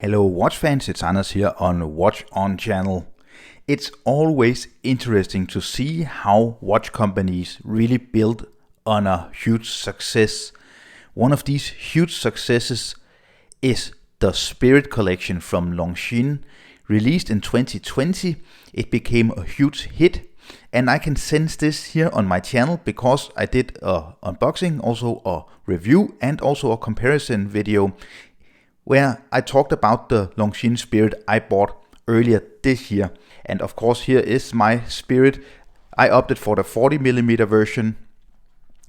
Hello watch fans, it's Anders here on Watch On channel. It's always interesting to see how watch companies really build on a huge success. One of these huge successes is the Spirit collection from Longines. Released in 2020, it became a huge hit, and I can sense this here on my channel because I did an unboxing, also a review and also a comparison video where I talked about the Longines Spirit I bought earlier this year. And of course here is my Spirit. I opted for the 40mm version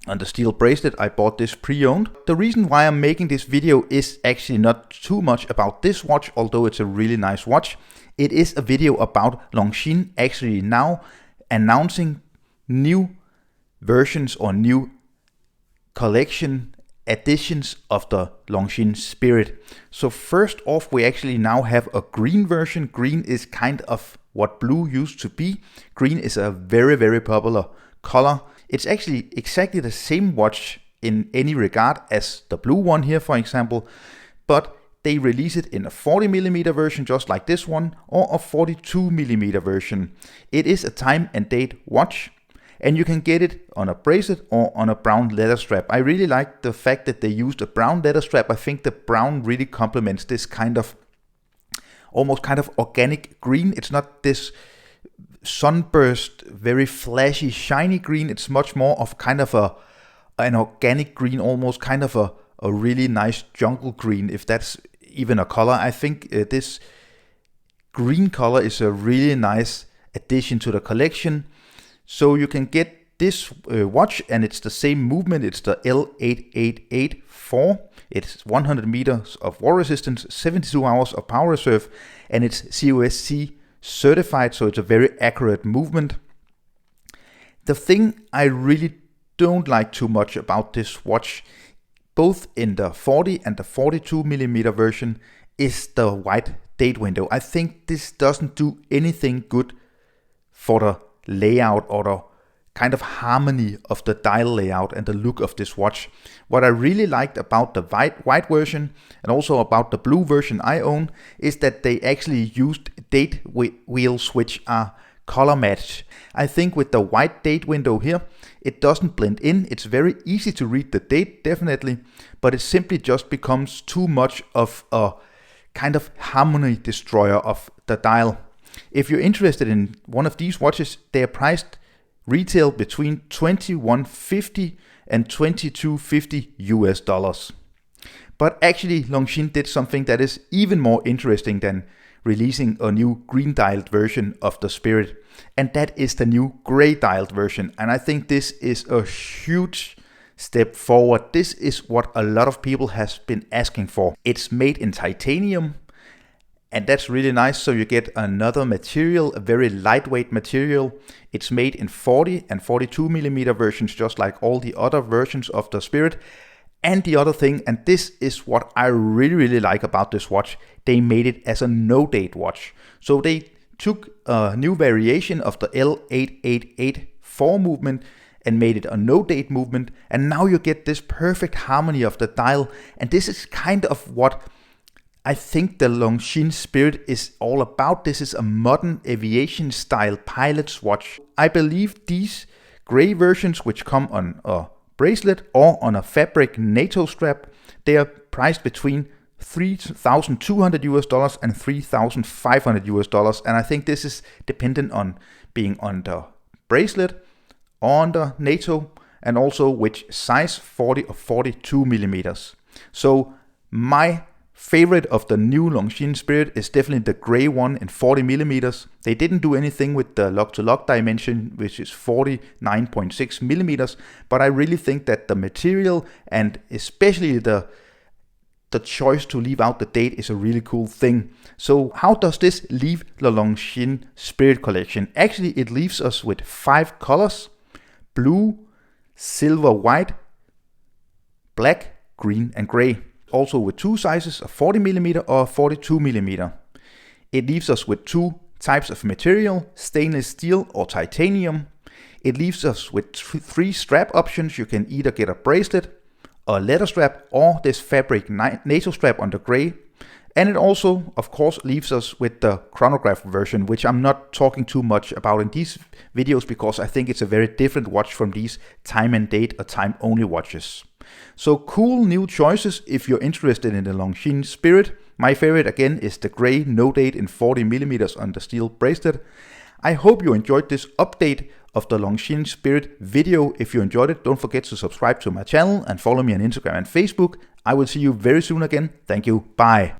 on the steel bracelet. I bought this pre-owned. The reason why I'm making this video is actually not too much about this watch, although it's a really nice watch. It is a video about Longines actually now announcing new versions or new collection editions of the Longines Spirit. So first off, we actually now have a green version. Green is kind of what blue used to be. Green is a very popular color. It's actually exactly the same watch in any regard as the blue one here, for example, but they release it in a 40mm version just like this one, or a 42mm version. It is a time and date watch, and you can get it on a bracelet or on a brown leather strap. I really like the fact that they used a brown leather strap. I think the brown really complements this kind of almost kind of organic green. It's not this sunburst, very flashy, shiny green. It's much more of kind of an organic green, almost kind of a really nice jungle green, if that's even a color. I think this green color is a really nice addition to the collection. So you can get this watch, and it's the same movement. It's the L8884. It's 100 meters of water resistance, 72 hours of power reserve, and it's COSC certified, so it's a very accurate movement. The thing I really don't like too much about this watch, both in the 40 and the 42mm version, is the white date window. I think this doesn't do anything good for the layout or the kind of harmony of the dial layout and the look of this watch. What I really liked about the white version and also about the blue version I own is that they actually used date wheels which are color matched. I think with the white date window here, it doesn't blend in. It's very easy to read the date, definitely, but it simply just becomes too much of a kind of harmony destroyer of the dial. If you're interested in one of these watches, they are priced retail between $21.50 and $22.50 US. But actually Longines did something that is even more interesting than releasing a new green dialed version of the Spirit, and that is the new gray dialed version. And I think this is a huge step forward. This is what a lot of people has been asking for. It's made in titanium, and that's really nice. So you get another material, a very lightweight material. It's made in 40 and 42mm versions, just like all the other versions of the Spirit. And the other thing, and this is what I really like about this watch, they made it as a no-date watch. So they took a new variation of the L8884 movement and made it a no-date movement. And now you get this perfect harmony of the dial. And this is kind of what I think the Longines Spirit is all about. This is a modern aviation style pilot's watch. I believe these gray versions, which come on a bracelet or on a fabric NATO strap, they are priced between $3,200 US and $3,500 US. And I think this is dependent on being on the bracelet, on the NATO, and also which size, 40 or 42mm. So my favorite of the new Longines Spirit is definitely the gray one in 40mm. They didn't do anything with the lock-to-lock dimension, which is 49.6mm, but I really think that the material and especially the choice to leave out the date is a really cool thing. So how does this leave the Longines Spirit collection? Actually, it leaves us with 5 colors: blue, silver, white, black, green, and gray. Also with 2 sizes, a 40mm or 42mm. It leaves us with 2 types of material, stainless steel or titanium. It leaves us with 3 strap options. You can either get a bracelet, a leather strap, or this fabric NATO strap on the gray. And it also, of course, leaves us with the chronograph version, which I'm not talking too much about in these videos because I think it's a very different watch from these time and date or time only watches. So cool new choices if you're interested in the Longines Spirit. My favorite again is the gray no date in 40mm on the steel bracelet. I hope you enjoyed this update of the Longines Spirit video. If you enjoyed it, don't forget to subscribe to my channel and follow me on Instagram and Facebook. I will see you very soon again. Thank you. Bye.